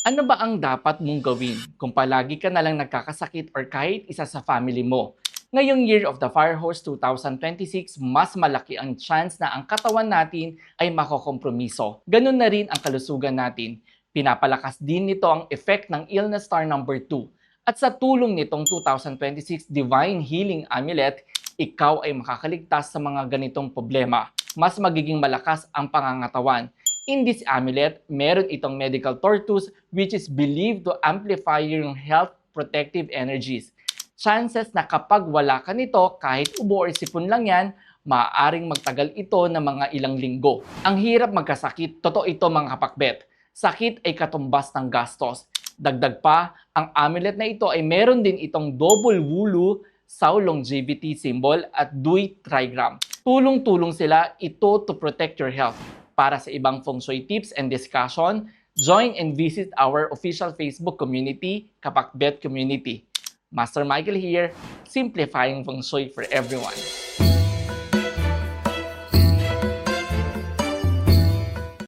Ano ba ang dapat mong gawin kung palagi ka na lang nagkakasakit or kahit isa sa family mo? Ngayong Year of the Fire Horse 2026, mas malaki ang chance na ang katawan natin ay makokompromiso. Ganun na rin ang kalusugan natin. Pinapalakas din nito ang effect ng Illness Star number 2. At sa tulong nitong 2026 Divine Healing Amulet, ikaw ay makakaligtas sa mga ganitong problema. Mas magiging malakas ang pangangatawan. In this amulet, meron itong medical tortoise which is believed to amplify yung health protective energies. Chances na kapag wala ka nito, kahit ubo or sipon lang yan, maaaring magtagal ito ng mga ilang linggo. Ang hirap magkasakit, totoo ito mga kapakbet. Sakit ay katumbas ng gastos. Dagdag pa, ang amulet na ito ay meron din itong double wulu, Sao longevity symbol at Dui trigram. Tulong-tulong sila ito to protect your health. Para sa ibang feng shui tips and discussion, join and visit our official Facebook community, Kapakbet Community. Master Michael here, simplifying feng shui for everyone.